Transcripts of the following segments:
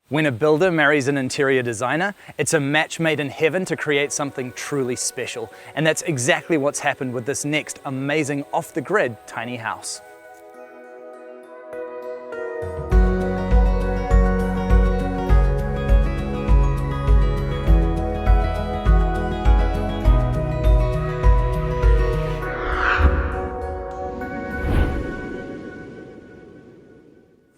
When a builder marries an interior designer, it's a match made in heaven to create something truly special. And that's exactly what's happened with this next amazing off-the-grid tiny house.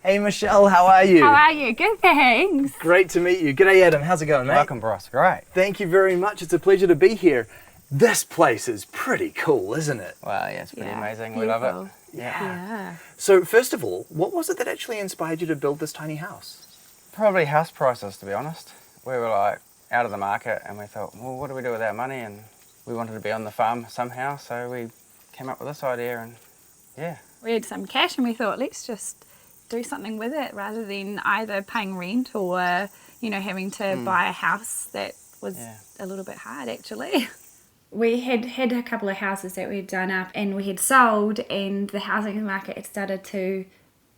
Hey Michelle, how are you? How are you? Good, thanks. Great to meet you. G'day Adam, how's it going, mate? Welcome, Bryce. Great. Thank you very much. It's a pleasure to be here. This place is pretty cool, isn't it? Well, yeah, it's pretty amazing. Beautiful. We love it. Yeah. So first of all, what was it that actually inspired you to build this tiny house? Probably house prices, to be honest. We were like out of the market and we thought, well, what do we do with our money? And we wanted to be on the farm somehow, so we came up with this idea and yeah. We had some cash and we thought, let's just do something with it rather than either paying rent or, you know, having to buy a house that was a little bit hard actually. We had a couple of houses that we had done up and we had sold, and the housing market had started to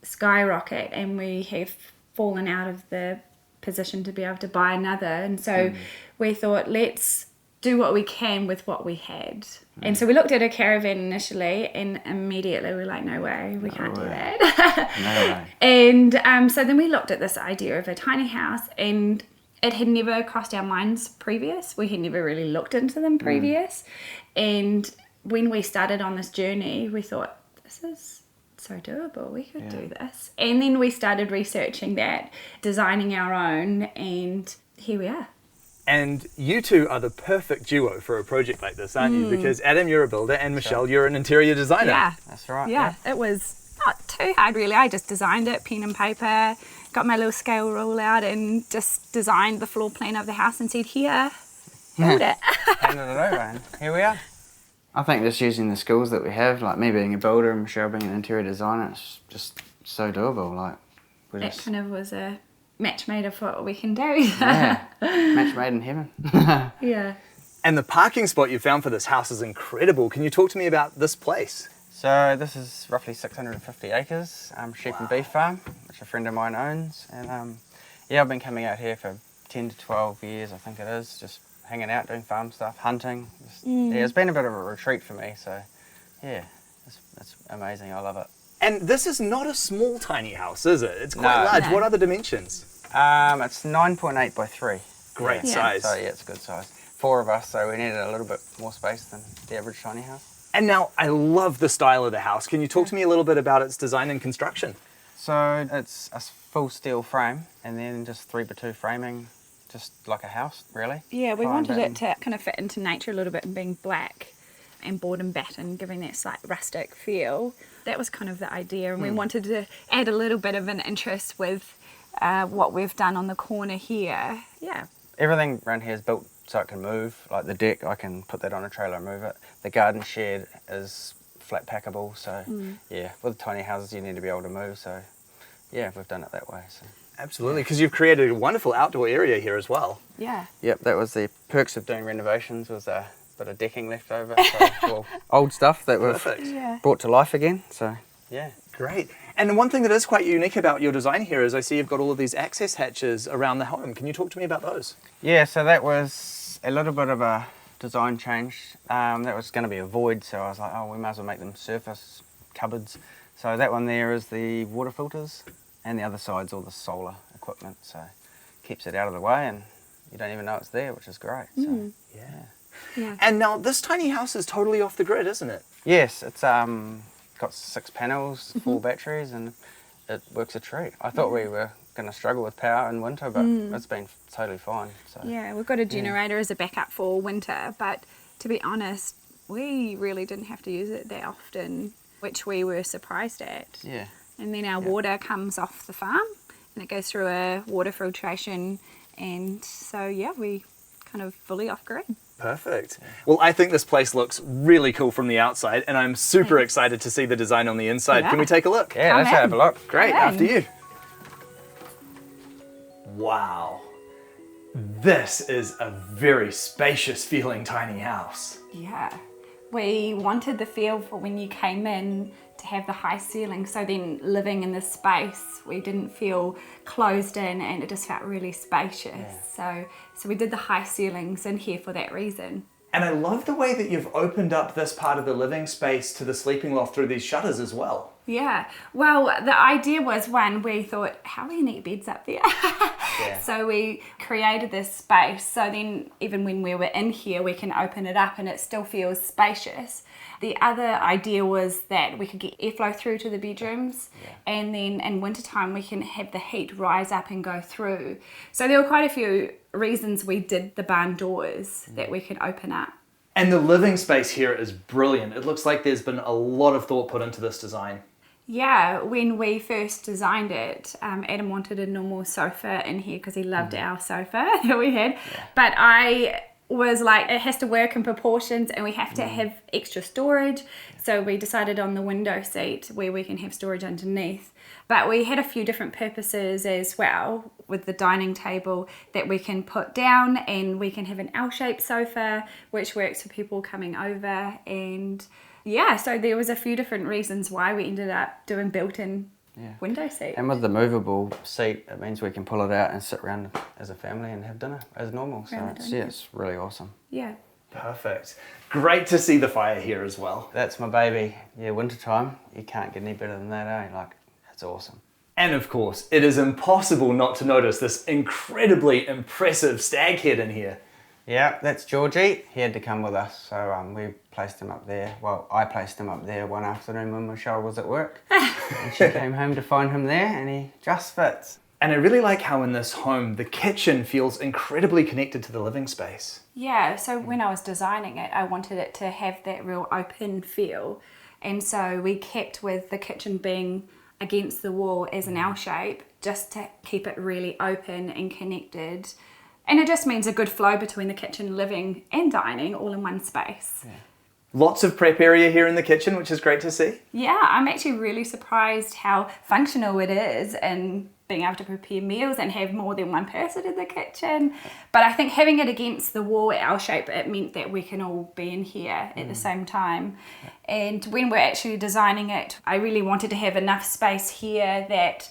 skyrocket and we have fallen out of the position to be able to buy another, and so we thought, let's do what we can with what we had. And so we looked at a caravan initially and immediately we were like, no way, we can't do that. No way. And so then we looked at this idea of a tiny house, and it had never crossed our minds previous. We had never really looked into them previous. And when we started on this journey, we thought, this is so doable, we could do this. And then we started researching that, designing our own, and here we are. And you two are the perfect duo for a project like this, aren't you? Because Adam, you're a builder, and Michelle, you're an interior designer. Yeah. That's right. Yeah, it was not too hard really. I just designed it, pen and paper, got my little scale rule out and just designed the floor plan of the house and said, here, build it. Handed it over and here we are. I think just using the skills that we have, like me being a builder and Michelle being an interior designer, it's just so doable. Like, That kind of was a match made of what we can do. yeah, match made in heaven. Yeah. And the parking spot you found for this house is incredible. Can you talk to me about this place? So this is roughly 650 acres, sheep and beef farm, which a friend of mine owns. And yeah, I've been coming out here for 10 to 12 years, I think it is, just hanging out, doing farm stuff, hunting. Yeah, it's been a bit of a retreat for me, so yeah, it's amazing, I love it. And this is not a small tiny house, is it? It's quite large. No. What are the dimensions? It's 9.8 by 3. Great Yeah. size. So yeah, it's a good size. 4 of us, so we needed a little bit more space than the average tiny house. And now, I love the style of the house. Can you talk to me a little bit about its design and construction? So it's a full steel frame and then just 3x2 framing, just like a house, really. Yeah, we Climbed wanted in. it to kind of fit into nature a little bit and being black and board and batten, giving that slight rustic feel. That was kind of the idea, and we wanted to add a little bit of an interest with what we've done on the corner here. Yeah. Everything around here is built so it can move. Like the deck, I can put that on a trailer and move it. The garden shed is flat packable, so yeah, with tiny houses you need to be able to move, so yeah, we've done it that way. So. Absolutely, because you've created a wonderful outdoor area here as well. Yeah. Yep, that was the perks of doing renovations, was a bit of decking left over. So, well, old stuff that we've Perfect. Yeah. brought to life again, so yeah. Great. And one thing that is quite unique about your design here is I see you've got all of these access hatches around the home. Can you talk to me about those? Yeah, so that was a little bit of a design change. That was going to be a void, so I was like, oh, we might as well make them surface cupboards. So that one there is the water filters, and the other side's all the solar equipment, so keeps it out of the way and you don't even know it's there, which is great. So, Yeah. And now this tiny house is totally off the grid, isn't it? yes, it's got 6 panels, 4 batteries, and it works a treat. I thought we were going to struggle with power in winter, but it's been totally fine. So. Yeah, we've got a generator as a backup for winter, but to be honest, we really didn't have to use it that often, which we were surprised at. Yeah. And then our water comes off the farm and it goes through a water filtration, and so yeah, we kind of fully off grid. Perfect. Well, I think this place looks really cool from the outside, and I'm super excited to see the design on the inside. Can we take a look? Yeah, Come let's in. have a look. Great, Come after in. you. Wow. This is a very spacious feeling tiny house. Yeah, We wanted the feel for when you came in to have the high ceiling, so then living in this space, we didn't feel closed in and it just felt really spacious. So we did the high ceilings in here for that reason. And I love the way that you've opened up this part of the living space to the sleeping loft through these shutters as well. Yeah, well, the idea was, one, we thought, how are we gonna get beds up there? So we created this space, so then even when we were in here, we can open it up and it still feels spacious. The other idea was that we could get airflow through to the bedrooms, and then in wintertime we can have the heat rise up and go through. So there were quite a few reasons we did the barn doors that we could open up. And the living space here is brilliant. It looks like there's been a lot of thought put into this design. Yeah, when we first designed it, Adam wanted a normal sofa in here because he loved our sofa that we had. But I was like, it has to work in proportions and we have to have extra storage. So we decided on the window seat where we can have storage underneath. But we had a few different purposes as well with the dining table that we can put down, and we can have an L-shaped sofa which works for people coming over. And yeah, so there was a few different reasons why we ended up doing built-in window seat. And with the movable seat, it means we can pull it out and sit around as a family and have dinner as normal. So it's really awesome. Yeah. Perfect. Great to see the fire here as well. That's my baby. Yeah, wintertime, you can't get any better than that, eh? Like, it's awesome. And of course, it is impossible not to notice this incredibly impressive stag head in here. Yeah, that's Georgie. He had to come with us, so we placed him up there. Well, I placed him up there one afternoon when Michelle was at work. And she came home to find him there, and he just fits. And I really like how in this home, the kitchen feels incredibly connected to the living space. Yeah, so when I was designing it, I wanted it to have that real open feel. And so we kept with the kitchen being against the wall as an L shape, just to keep it really open and connected. And it just means a good flow between the kitchen, living and dining all in one space. Yeah. Lots of prep area here in the kitchen, which is great to see. Yeah, I'm actually really surprised how functional it is and being able to prepare meals and have more than one person in the kitchen. But I think having it against the wall L shape, it meant that we can all be in here at the same time. And when we're actually designing it, I really wanted to have enough space here that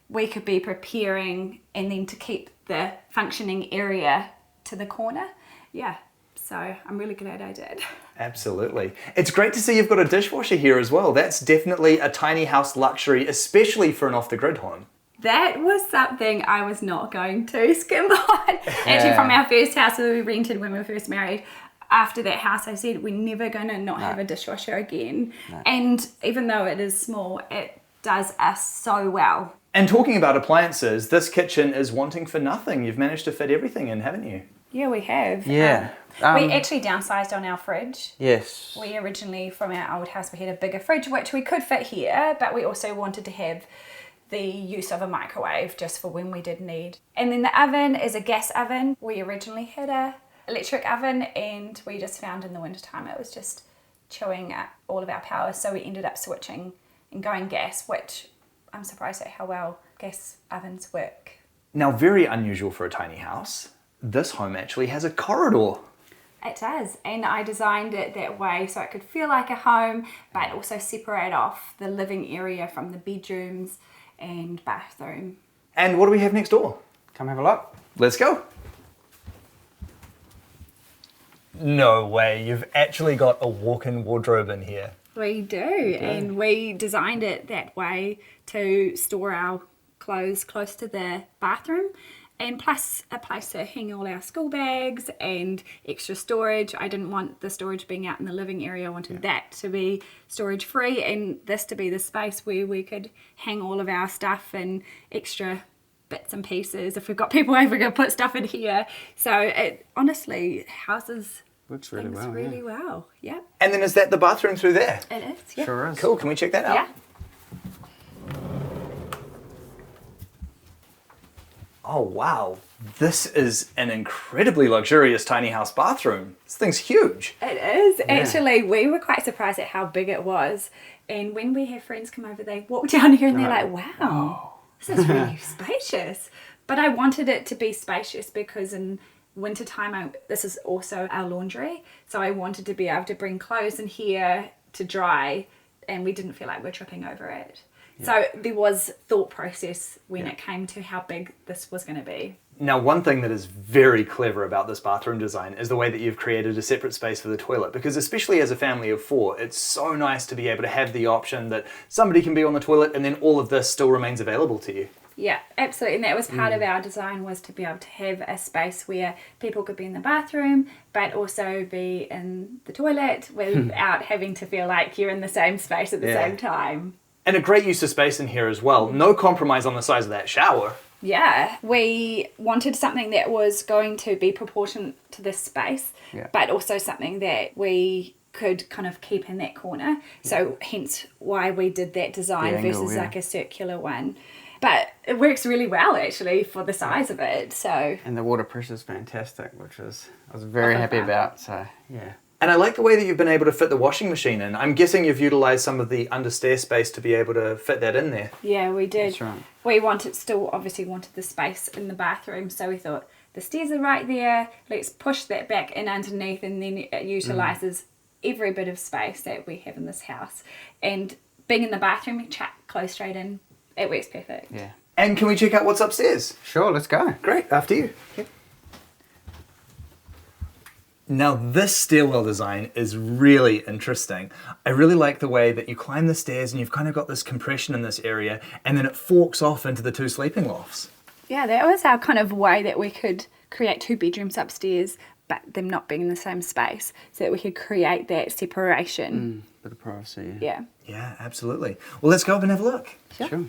we could be preparing and then to keep the functioning area to the corner. Yeah, so I'm really glad I did. Absolutely. It's great to see you've got a dishwasher here as well. That's definitely a tiny house luxury, especially for an off-the-grid home. That was something I was not going to skimp on. Actually, from our first house that we rented when we were first married, after that house I said we're never going to not have a dishwasher again. And even though it is small, it does us so well. And talking about appliances, this kitchen is wanting for nothing. You've managed to fit everything in, haven't you? Yeah, we have. Yeah. We actually downsized on our fridge. Yes. We originally, from our old house, we had a bigger fridge, which we could fit here, but we also wanted to have the use of a microwave just for when we did need. And then the oven is a gas oven. We originally had a electric oven, and we just found in the wintertime it was just chewing up all of our power, so we ended up switching and going gas, which I'm surprised at how well gas ovens work. Now, very unusual for a tiny house. This home actually has a corridor. It does, and I designed it that way so it could feel like a home, but also separate off the living area from the bedrooms and bathroom. And what do we have next door? Come have a look. Let's go. No way, you've actually got a walk-in wardrobe in here. We do, and we designed it that way to store our clothes close to the bathroom, and plus a place to hang all our school bags and extra storage. I didn't want the storage being out in the living area. I wanted that to be storage free, and this to be the space where we could hang all of our stuff and extra bits and pieces. If we've got people over, we can put stuff in here. So it honestly houses Looks really things well. really well. Yep, And then is that the bathroom through there? it is. Yeah. Sure is. Cool, can we check that out? Yeah. Oh wow, this is an incredibly luxurious tiny house bathroom. This thing's huge. It is. Actually, we were quite surprised at how big it was. And when we have friends come over, they walk down here and they're like, wow, this is really spacious. But I wanted it to be spacious because in wintertime, this is also our laundry. So I wanted to be able to bring clothes in here to dry, and we didn't feel like we're tripping over it. Yeah. So there was thought process when it came to how big this was going to be. Now, one thing that is very clever about this bathroom design is the way that you've created a separate space for the toilet, because especially as a family of 4, it's so nice to be able to have the option that somebody can be on the toilet and then all of this still remains available to you. Yeah, absolutely. And that was part of our design, was to be able to have a space where people could be in the bathroom, but also be in the toilet without having to feel like you're in the same space at the same time. And a great use of space in here as well. No compromise on the size of that shower. Yeah, we wanted something that was going to be proportionate to this space, but also something that we could kind of keep in that corner. So hence why we did that design versus like a circular one. But it works really well actually for the size of it. So and the water pressure is fantastic, which I was very happy about. So yeah. And I like the way that you've been able to fit the washing machine in. I'm guessing you've utilised some of the understair space to be able to fit that in there. Yeah, we did. That's right. We obviously wanted the space in the bathroom, so we thought the stairs are right there, let's push that back in underneath, and then it utilises every bit of space that we have in this house. And being in the bathroom, close straight in, it works perfect. Yeah. And can we check out what's upstairs? Sure, let's go. Great, after you. Yep. Now this stairwell design is really interesting. I really like the way that you climb the stairs and you've kind of got this compression in this area, and then it forks off into the 2 sleeping lofts. Yeah, that was our kind of way that we could create 2 bedrooms upstairs, but them not being in the same space, so that we could create that separation. Bit of privacy. Yeah. Yeah, absolutely. Well, let's go up and have a look. Sure.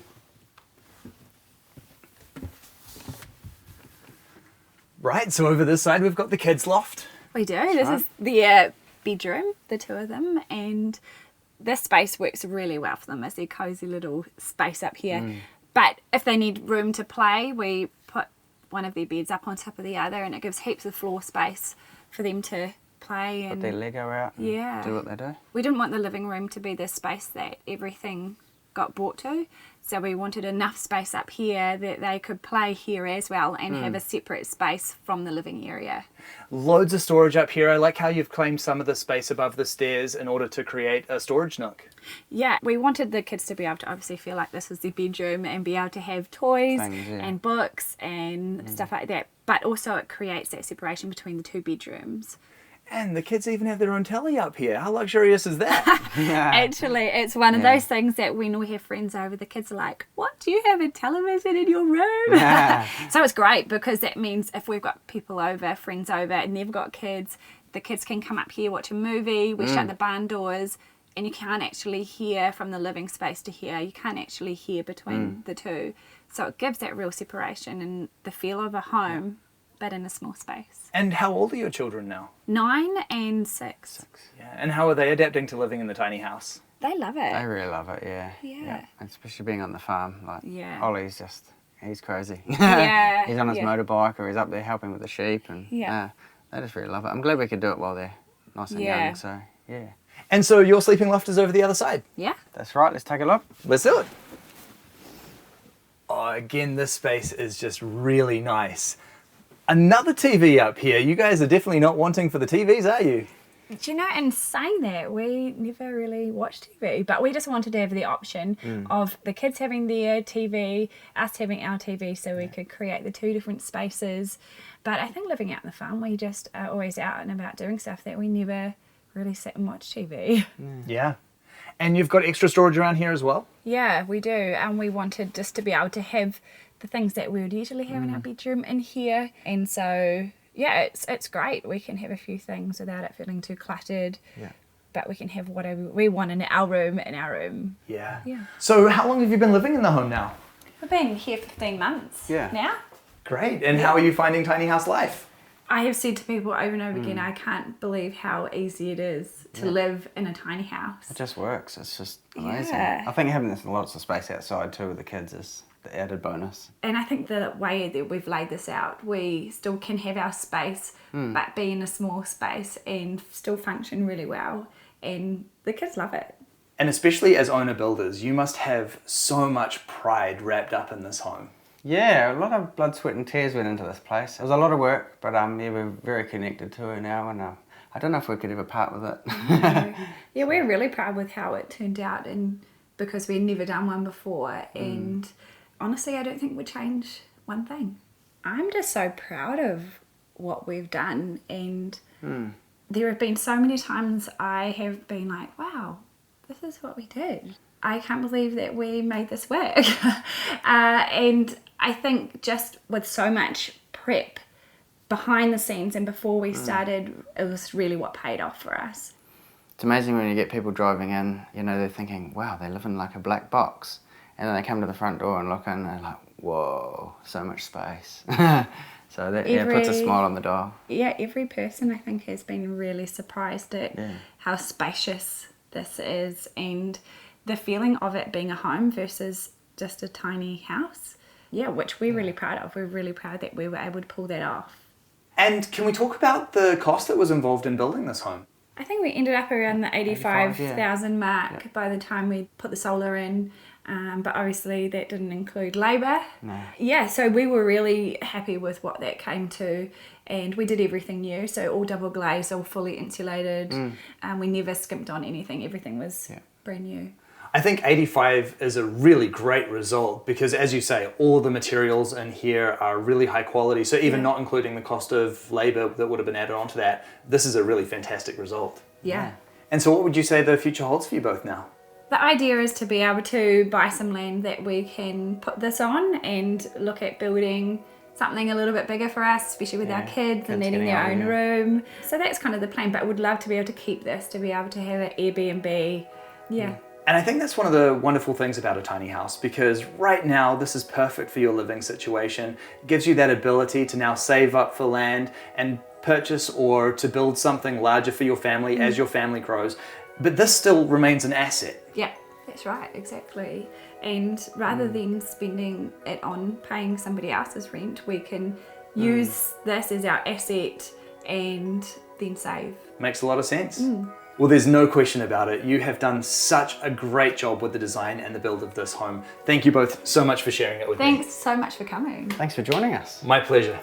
Right, so over this side we've got the kids' loft. We do. This is their bedroom, the 2 of them, and this space works really well for them as their cosy little space up here. But if they need room to play, we put one of their beds up on top of the other, and it gives heaps of floor space for them to play and Put their Lego out and do what they do. We didn't want the living room to be the space that everything got brought to, so we wanted enough space up here that they could play here as well and have a separate space from the living area. Loads of storage up here. I like how you've claimed some of the space above the stairs in order to create a storage nook. Yeah, we wanted the kids to be able to obviously feel like this is their bedroom and be able to have toys and books and stuff like that, but also it creates that separation between the 2 bedrooms. And the kids even have their own telly up here. How luxurious is that? Actually, it's one of those things that when we have friends over, the kids are like, what, do you have a television in your room? So it's great because that means if we've got people over, friends over, and they've got kids, the kids can come up here, watch a movie, we shut the barn doors, and you can't actually hear from the living space to here. You can't actually hear between the 2. So it gives that real separation and the feel of a home, but in a small space. And how old are your children now? 9 and 6. Yeah. And how are they adapting to living in the tiny house? They love it. They really love it, yeah. And especially being on the farm. Like, Ollie's he's crazy. He's on his motorbike, or he's up there helping with the sheep, and they just really love it. I'm glad we could do it while they're nice and young, so yeah. And so your sleeping loft is over the other side? Yeah. That's right, let's take a look. Let's do it. Oh, again, this space is just really nice. Another TV up here. You guys are definitely not wanting for the TVs, are you? Do you know, in saying that, we never really watched TV, but we just wanted to have the option of the kids having their TV, us having our TV, so we could create the 2 different spaces. But I think living out on the farm, we just are always out and about doing stuff that we never really sit and watch TV. Yeah. And you've got extra storage around here as well? Yeah, we do. And we wanted just to be able to have the things that we would usually have in our bedroom in here. And so, yeah, it's great. We can have a few things without it feeling too cluttered. Yeah. But we can have whatever we want in our room. Yeah. Yeah. So how long have you been living in the home now? We've been here 15 months now. Great. And how are you finding tiny house life? I have said to people over and over again, I can't believe how easy it is to live in a tiny house. It just works. It's just amazing. Yeah. I think having this lots of space outside too with the kids is the added bonus. And I think the way that we've laid this out, we still can have our space, but be in a small space and still function really well. And the kids love it. And especially as owner builders, you must have so much pride wrapped up in this home. Yeah, a lot of blood, sweat and tears went into this place. It was a lot of work, but yeah, we're very connected to her now, and I don't know if we could ever part with it. Yeah, we're really proud with how it turned out, and because we'd never done one before, and honestly I don't think we'd change one thing. I'm just so proud of what we've done, and there have been so many times I have been like, wow, this is what we did. I can't believe that we made this work. And I think just with so much prep behind the scenes and before we started, it was really what paid off for us. It's amazing when you get people driving in, you know, they're thinking, wow, they live in like a black box. And then they come to the front door and look in and they're like, whoa, so much space. So that puts a smile on the dial. Yeah, every person I think has been really surprised at how spacious this is, and the feeling of it being a home versus just a tiny house. Yeah, which we're really proud of. We're really proud that we were able to pull that off. And can we talk about the cost that was involved in building this home? I think we ended up around the 85,000 mark by the time we put the solar in. But obviously that didn't include labour. No. Yeah, so we were really happy with what that came to, and we did everything new, so all double glazed, all fully insulated. We never skimped on anything. Everything was brand new. I think 85 is a really great result because, as you say, all the materials in here are really high quality. So even not including the cost of labour that would have been added onto that, this is a really fantastic result. Yeah. And so what would you say the future holds for you both now? The idea is to be able to buy some land that we can put this on and look at building something a little bit bigger for us, especially with our kids and needing their own room. So that's kind of the plan, but would love to be able to keep this, to be able to have an Airbnb. Yeah. And I think that's one of the wonderful things about a tiny house, because right now this is perfect for your living situation. It gives you that ability to now save up for land and purchase or to build something larger for your family as your family grows. But this still remains an asset. Yeah, that's right, exactly. And rather than spending it on paying somebody else's rent, we can use this as our asset and then save. Makes a lot of sense. Well, there's no question about it. You have done such a great job with the design and the build of this home. Thank you both so much for sharing it with me. Thanks so much for coming. Thanks for joining us. My pleasure.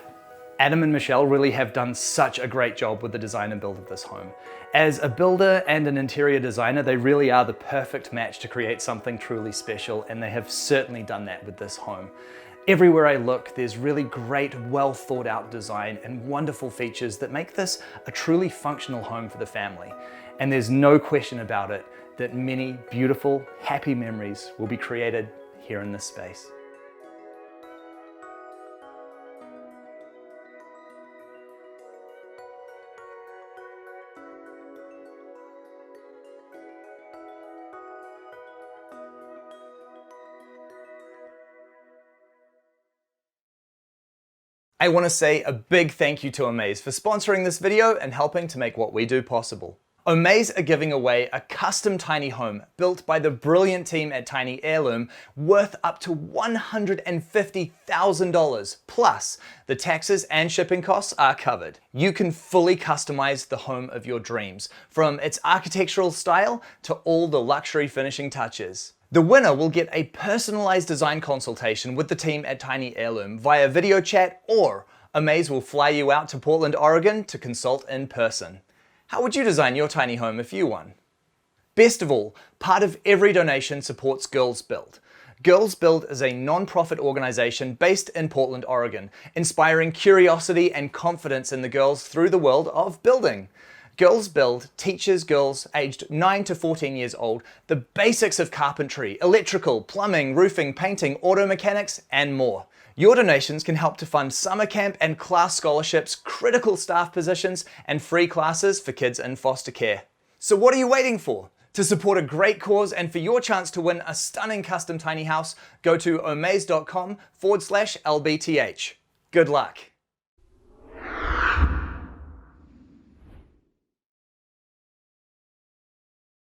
Adam and Michelle really have done such a great job with the design and build of this home. As a builder and an interior designer, they really are the perfect match to create something truly special, and they have certainly done that with this home. Everywhere I look, there's really great, well thought out design and wonderful features that make this a truly functional home for the family. And there's no question about it that many beautiful, happy memories will be created here in this space. I want to say a big thank you to Omaze for sponsoring this video and helping to make what we do possible. Omaze are giving away a custom tiny home built by the brilliant team at Tiny Heirloom worth up to $150,000, plus the taxes and shipping costs are covered. You can fully customize the home of your dreams, from its architectural style to all the luxury finishing touches. The winner will get a personalized design consultation with the team at Tiny Heirloom via video chat, or Omaze will fly you out to Portland, Oregon to consult in person. How would you design your tiny home if you won? Best of all, part of every donation supports Girls Build. Girls Build is a non-profit organization based in Portland, Oregon, inspiring curiosity and confidence in the girls through the world of building. Girls Build teaches girls aged 9 to 14 years old the basics of carpentry, electrical, plumbing, roofing, painting, auto mechanics, and more. Your donations can help to fund summer camp and class scholarships, critical staff positions, and free classes for kids in foster care. So what are you waiting for? To support a great cause and for your chance to win a stunning custom tiny house, go to omaze.com/LBTH. Good luck.